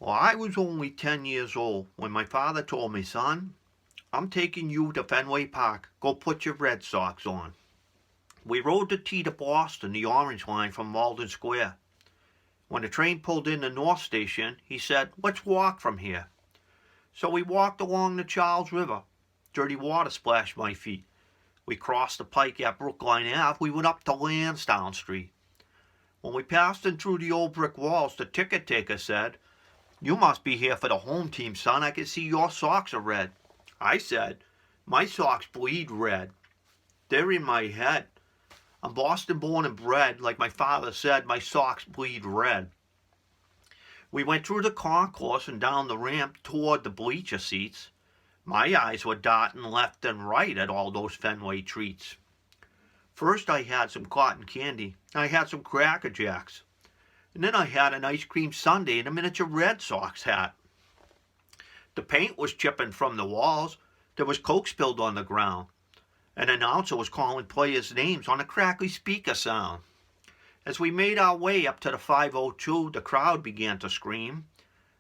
Well, I was only 10 years old when my father told me, son, I'm taking you to Fenway Park. Go put your Red Sox on. We rode the T to Boston, the Orange Line from Malden Square. When the train pulled in the North Station, he said, let's walk from here. So we walked along the Charles River. Dirty water splashed my feet. We crossed the pike at Brookline Ave. We went up to Lansdowne Street. When we passed in through the old brick walls, the ticket taker said, you must be here for the home team, son. I can see your socks are red. I said, my socks bleed red. They're in my head. I'm Boston born and bred. Like my father said, my socks bleed red. We went through the concourse and down the ramp toward the bleacher seats. My eyes were darting left and right at all those Fenway treats. First I had some cotton candy. I had some Cracker Jacks. And then I had an ice cream sundae and a miniature Red Sox hat. The paint was chipping from the walls. There was Coke spilled on the ground. An announcer was calling players' names on a crackly speaker sound. As we made our way up to the 502, the crowd began to scream.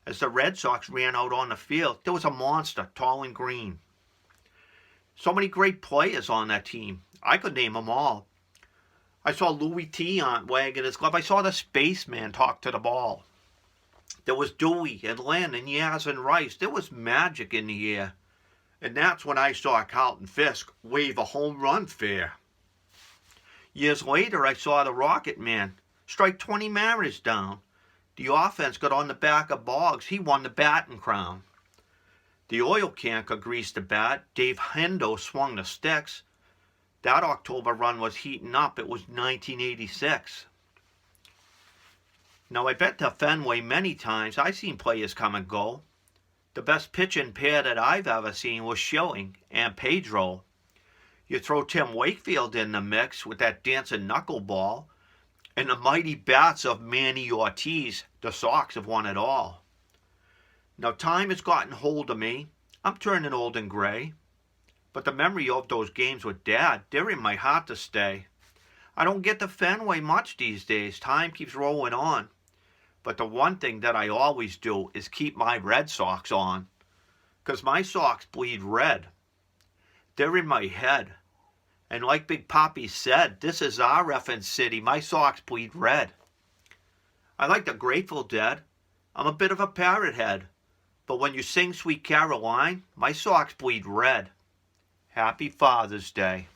As the Red Sox ran out on the field, there was a monster, tall and green. So many great players on that team. I could name them all. I saw Louis T. wagging his glove. I saw the spaceman talk to the ball. There was Dewey and Len and Yaz and Rice. There was magic in the air. And that's when I saw Carlton Fisk wave a home run fair. Years later, I saw the Rocket Man strike 20 Mariners down. The offense got on the back of Boggs. He won the batting crown. The oil can could grease the bat. Dave Hendo swung the sticks. That October run was heating up. It was 1986. Now, I've been to Fenway many times. I've seen players come and go. The best pitching pair that I've ever seen was Schilling and Pedro. You throw Tim Wakefield in the mix with that dancing knuckleball, and the mighty bats of Manny Ortiz, the Sox have won it all. Now, time has gotten hold of me. I'm turning old and gray. But the memory of those games with Dad, they're in my heart to stay. I don't get to Fenway much these days. Time keeps rolling on. But the one thing that I always do is keep my Red Sox on. 'Cause my socks bleed red. They're in my head. And like Big Papi said, this is our effing city. My socks bleed red. I like the Grateful Dead. I'm a bit of a parrot head. But when you sing Sweet Caroline, my socks bleed red. Happy Father's Day.